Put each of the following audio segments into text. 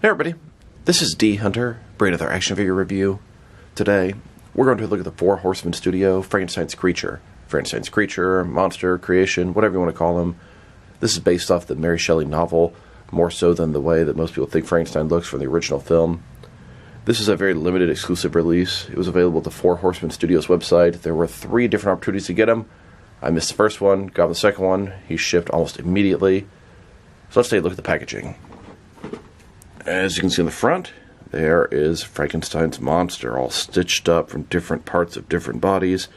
Hey everybody, this is D Hunter, bringing another action figure review. Today, we're going to look at the Four Horsemen Studio Frankenstein's creature. Frankenstein's creature, monster, creation, whatever you want to call him. This is based off the Mary Shelley novel, more so than the way that most people think Frankenstein looks from the original film. This is a very limited exclusive release. It was available at the Four Horsemen Studios website. There were 3 different opportunities to get him. I missed the first one, got the second one. He shipped almost immediately. So let's take a look at the packaging. As you can see on the front, there is Frankenstein's monster, all stitched up from different parts of different bodies.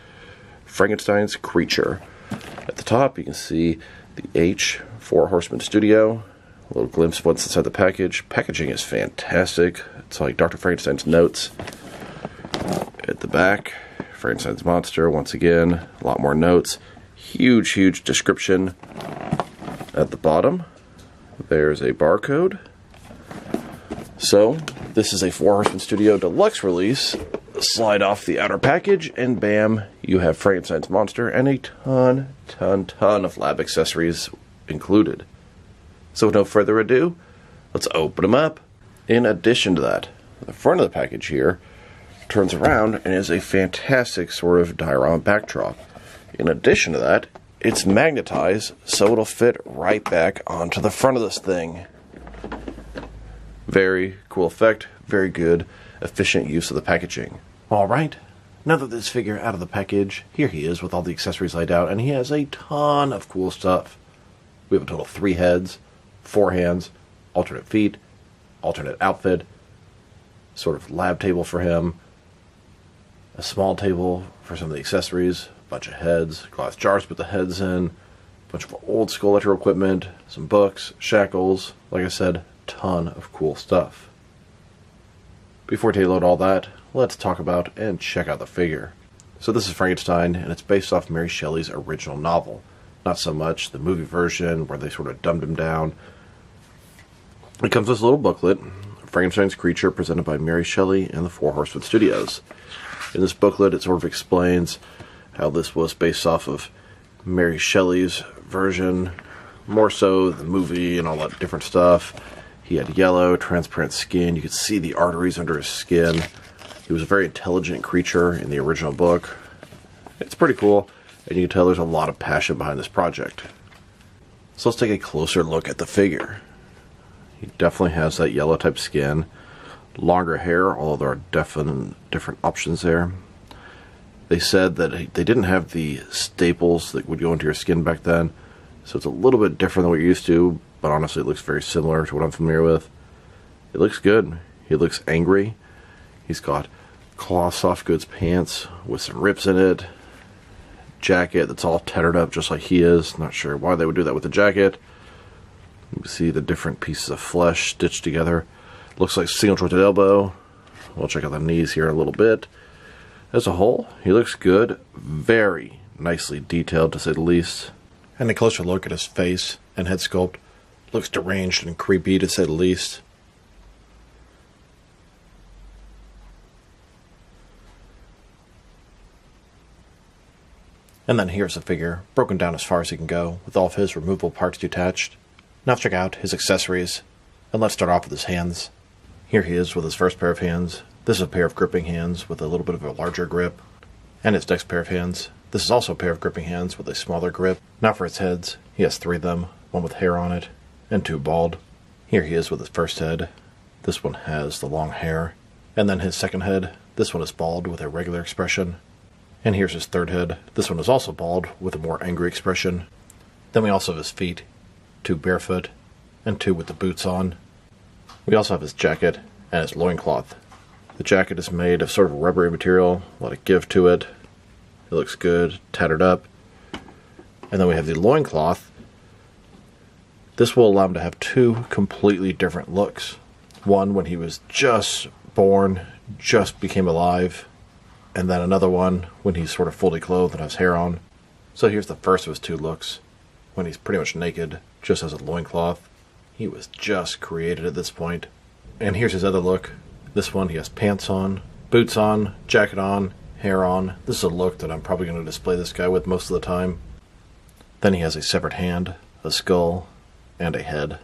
Frankenstein's creature. At the top, you can see the H, Four Horsemen Studio. A little glimpse of what's inside the package. Packaging is fantastic. It's like Dr. Frankenstein's notes. At the back, Frankenstein's monster, once again, a lot more notes. Huge, huge description. At the bottom, there's a barcode. So, this is a Four Horsemen Studio Deluxe release. Slide off the outer package, and bam, you have Frankenstein's monster and a ton of lab accessories included. So, with no further ado, let's open them up. In addition to that, the front of the package here turns around and is a fantastic sort of diorama backdrop. In addition to that, it's magnetized so it'll fit right back onto the front of this thing. Very cool effect, very good, efficient use of the packaging. Alright, now that this figure out of the package, here he is with all the accessories laid out, and he has a ton of cool stuff. We have a total of 3 heads, 4 hands, alternate feet, alternate outfit, sort of lab table for him, a small table for some of the accessories, a bunch of heads, glass jars to put the heads in, a bunch of old school electrical equipment, some books, shackles, like I said, ton of cool stuff. Before we load all that, let's talk about and check out the figure. So this is Frankenstein, and it's based off Mary Shelley's original novel. Not so much the movie version where they sort of dumbed him down. It comes with this little booklet, Frankenstein's Creature, presented by Mary Shelley and the Four Horsemen Studios. In this booklet, it sort of explains how this was based off of Mary Shelley's version, more so the movie and all that different stuff. He had yellow, transparent skin. You could see the arteries under his skin. He was a very intelligent creature in the original book. It's pretty cool, and you can tell there's a lot of passion behind this project. So let's take a closer look at the figure. He definitely has that yellow type skin. Longer hair, although there are definite different options there. They said that they didn't have the staples that would go into your skin back then, so it's a little bit different than what you're used to, but honestly it looks very similar to what I'm familiar with. It looks good. He looks angry. He's got cloth soft goods pants with some rips in it. Jacket that's all tattered up just like he is. Not sure why they would do that with the jacket. You can see the different pieces of flesh stitched together. Looks like single jointed elbow. We'll check out the knees here in a little bit. As a whole, he looks good. Very nicely detailed, to say the least. And a closer look at his face and head sculpt. Looks deranged and creepy, to say the least. And then here's the figure, broken down as far as he can go, with all of his removable parts detached. Now let's check out his accessories. And let's start off with his hands. Here he is with his first pair of hands. This is a pair of gripping hands with a little bit of a larger grip. And his next pair of hands. This is also a pair of gripping hands with a smaller grip. Now for his heads. He has 3 of them, one with hair on it, and 2 bald. Here he is with his first head. This one has the long hair. And then his second head. This one is bald with a regular expression. And here's his third head. This one is also bald with a more angry expression. Then we also have his feet. 2 barefoot, and 2 with the boots on. We also have his jacket and his loincloth. The jacket is made of sort of rubbery material, a lot of give to it. It looks good, tattered up. And then we have the loincloth. This will allow him to have 2 completely different looks. One when he was just born, just became alive, and then another one when he's sort of fully clothed and has hair on. So here's the first of his 2 looks, when he's pretty much naked, just has a loincloth. He was just created at this point. And here's his other look. This one, he has pants on, boots on, jacket on, hair on. This is a look that I'm probably going to display this guy with most of the time. Then he has a severed hand, a skull, and a head.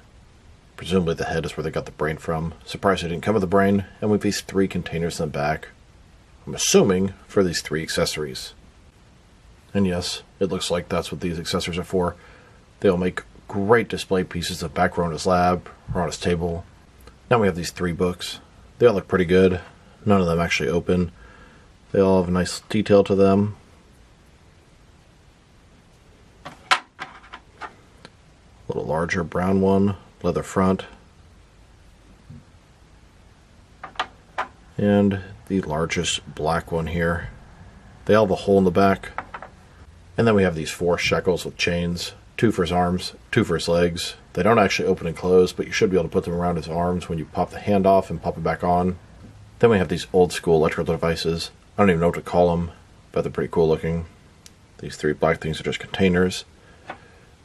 Presumably the head is where they got the brain from. Surprised they didn't come with the brain. And we have these 3 containers in the back. I'm assuming for these 3 accessories. And yes, it looks like that's what these accessories are for. They'll make great display pieces of back row in his lab or on his table. Now we have these 3 books. They all look pretty good. None of them actually open. They all have a nice detail to them. A little larger brown one, leather front. And the largest black one here. They all have a hole in the back. And then we have these 4 shekels with chains. 2 for his arms, 2 for his legs. They don't actually open and close, but you should be able to put them around his arms when you pop the hand off and pop it back on. Then we have these old school electrical devices. I don't even know what to call them, but they're pretty cool looking. These 3 black things are just containers.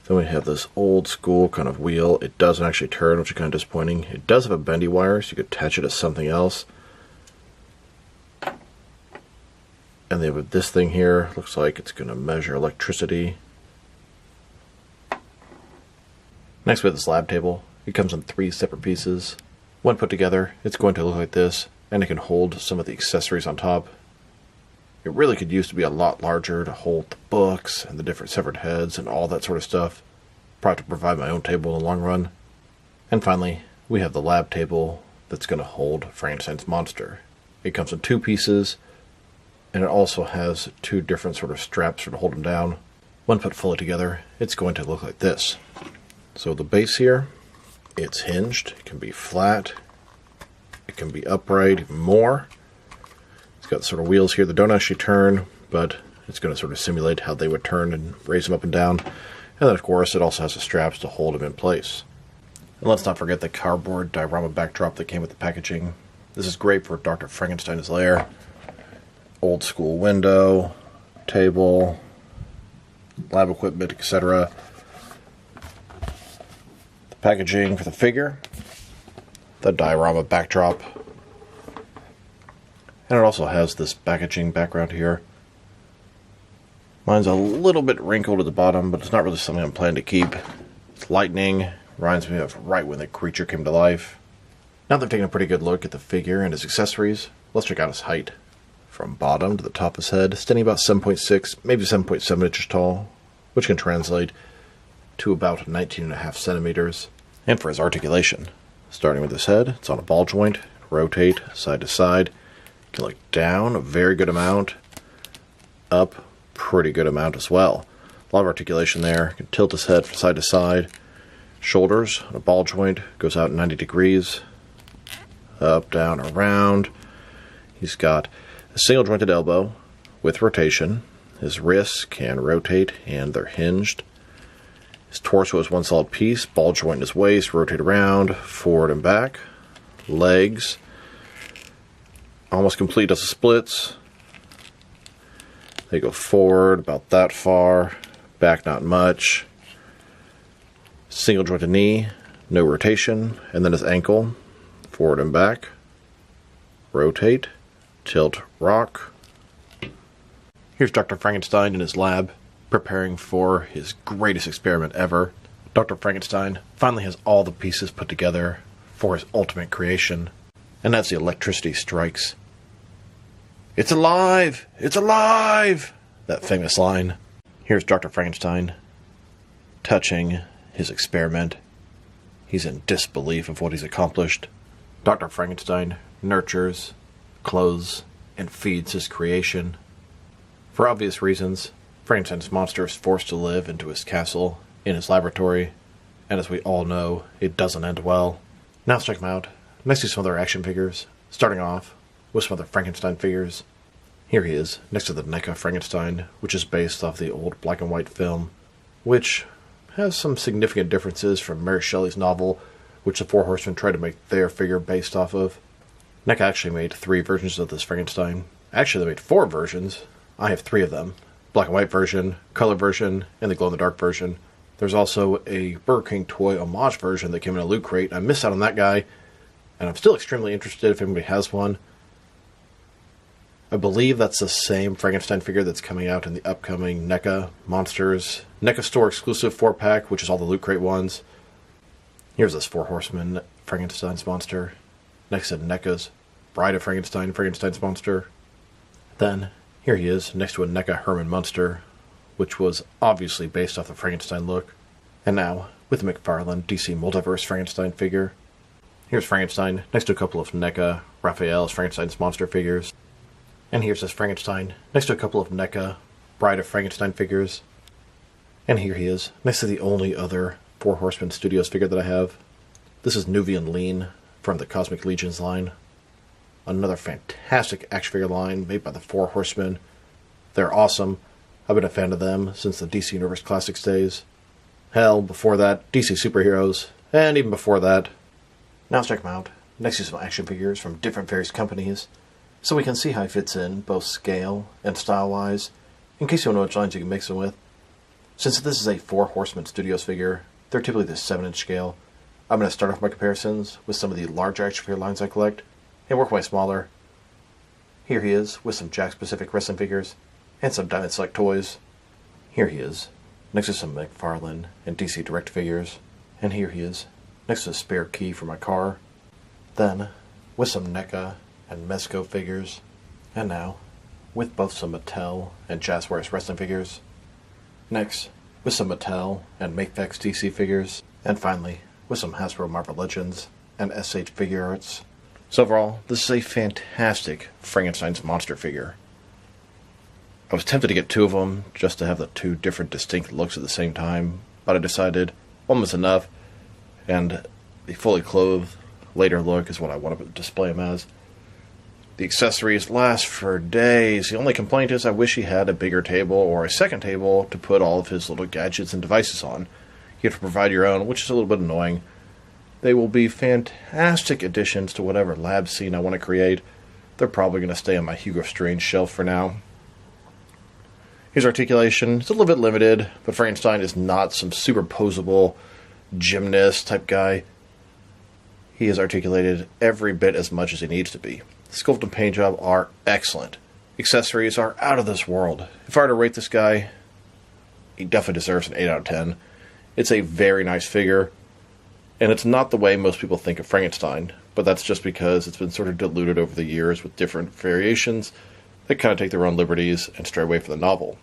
Then we have this old school kind of wheel. It doesn't actually turn, which is kind of disappointing. It does have a bendy wire, so you could attach it to something else. And they have this thing here. Looks like it's going to measure electricity. Next we have this lab table. It comes in 3 separate pieces. When put together, it's going to look like this, and it can hold some of the accessories on top. It really could use to be a lot larger to hold the books and the different severed heads and all that sort of stuff. Probably to provide my own table in the long run. And finally, we have the lab table that's going to hold Frankenstein's monster. It comes in 2 pieces, and it also has 2 different sort of straps to hold him down. When put fully together, it's going to look like this. So the base here, it's hinged. It can be flat. It can be upright, even more. It's got sort of wheels here that don't actually turn, but it's going to sort of simulate how they would turn and raise them up and down. And then, of course, it also has the straps to hold them in place. And let's not forget the cardboard diorama backdrop that came with the packaging. This is great for Dr. Frankenstein's lair. Old school window, table, lab equipment, etc. The packaging for the figure, the diorama backdrop, and it also has this packaging background here. Mine's a little bit wrinkled at the bottom, but it's not really something I'm planning to keep. It's lightning, reminds me of right when the creature came to life. Now that I've taken a pretty good look at the figure and his accessories, let's check out his height. From bottom to the top of his head, standing about 7.6, maybe 7.7 inches tall, which can translate to about 19.5 centimeters. And for his articulation, starting with his head, it's on a ball joint, rotate side to side, can look down a very good amount, up pretty good amount as well. A lot of articulation there, can tilt his head from side to side. Shoulders on a ball joint, goes out 90 degrees, up, down, around. He's got a single jointed elbow with rotation. His wrists can rotate and they're hinged. His torso is one solid piece, ball joint in his waist, rotate around, forward and back. Legs, almost complete as the splits. They go forward about that far, back not much. Single jointed knee, no rotation, and then his ankle, forward and back. Rotate, tilt, rock. Here's Dr. Frankenstein in his lab, preparing for his greatest experiment ever. Dr. Frankenstein finally has all the pieces put together for his ultimate creation, and as the electricity strikes, "It's alive! It's alive!" That famous line. Here's Dr. Frankenstein touching his experiment. He's in disbelief of what he's accomplished. Dr. Frankenstein nurtures, clothes, and feeds his creation. For obvious reasons, Frankenstein's monster is forced to live into his castle, in his laboratory, and as we all know, it doesn't end well. Now let's check him out. Next to some other action figures, starting off with some other Frankenstein figures. Here he is, next to the NECA Frankenstein, which is based off the old black and white film, which has some significant differences from Mary Shelley's novel, which the Four Horsemen tried to make their figure based off of. NECA actually made 3 versions of this Frankenstein. Actually, they made 4 versions. I have 3 of them. Black and white version, color version, and the glow-in-the-dark version. There's also a Burger King toy homage version that came in a loot crate. I missed out on that guy, and I'm still extremely interested if anybody has one. I believe that's the same Frankenstein figure that's coming out in the upcoming NECA Monsters NECA Store exclusive 4-pack, which is all the loot crate ones. Here's this Four Horsemen Frankenstein's monster. Next to NECA's Bride of Frankenstein, Frankenstein's monster. Then, here he is, next to a NECA Herman Munster, which was obviously based off the Frankenstein look. And now, with the McFarlane DC Multiverse Frankenstein figure. Here's Frankenstein, next to a couple of NECA Raphael's Frankenstein's monster figures. And here's this Frankenstein, next to a couple of NECA Bride of Frankenstein figures. And here he is, next to the only other Four Horsemen Studios figure that I have. This is Nuvian Lean from the Cosmic Legions line. Another fantastic action figure line made by the Four Horsemen. They're awesome. I've been a fan of them since the DC Universe Classics days. Hell, before that, DC Superheroes, and even before that. Now let's check them out, next to some action figures from different various companies, so we can see how he fits in, both scale and style-wise, in case you don't know which lines you can mix them with. Since this is a Four Horsemen Studios figure, they're typically the 7-inch scale. I'm going to start off my comparisons with some of the larger action figure lines I collect, and work my smaller. Here he is, with some Jakks Pacific wrestling figures, and some Diamond Select toys. Here he is, next to some McFarlane and DC Direct figures. And here he is, next to a spare key for my car. Then, with some NECA and Mezco figures. And now, with both some Mattel and Jazzwares wrestling figures. Next, with some Mattel and Mafex DC figures. And finally, with some Hasbro Marvel Legends and SH Figure Arts. So overall, this is a fantastic Frankenstein's monster figure. I was tempted to get two of them, just to have the two different distinct looks at the same time, but I decided one was enough, and the fully clothed later look is what I want to display him as. The accessories last for days. The only complaint is I wish he had a bigger table or a second table to put all of his little gadgets and devices on. You have to provide your own, which is a little bit annoying. They will be fantastic additions to whatever lab scene I want to create. They're probably going to stay on my Hugo Strange shelf for now. His articulation is a little bit limited, but Frankenstein is not some superposable gymnast type guy. He is articulated every bit as much as he needs to be. The sculpt and paint job are excellent. Accessories are out of this world. If I were to rate this guy, he definitely deserves an 8 out of 10. It's a very nice figure, and it's not the way most people think of Frankenstein, but that's just because it's been sort of diluted over the years with different variations that kind of take their own liberties and stray away from the novel.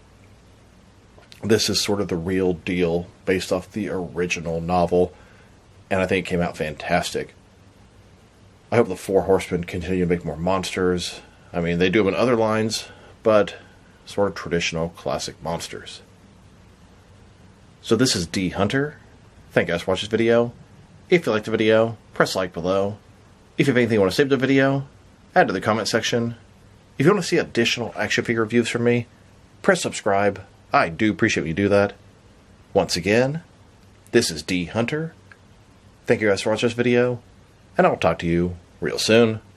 This is sort of the real deal based off the original novel, and I think it came out fantastic. I hope the Four Horsemen continue to make more monsters. I mean, they do them in other lines, but sort of traditional classic monsters. So this is D Hunter. Thank you guys for watching this video. If you liked the video, press like below. If you have anything you want to say to the video, add to the comment section. If you want to see additional action figure reviews from me, press subscribe. I do appreciate when you do that. Once again, this is D Hunter. Thank you guys for watching this video, and I'll talk to you real soon.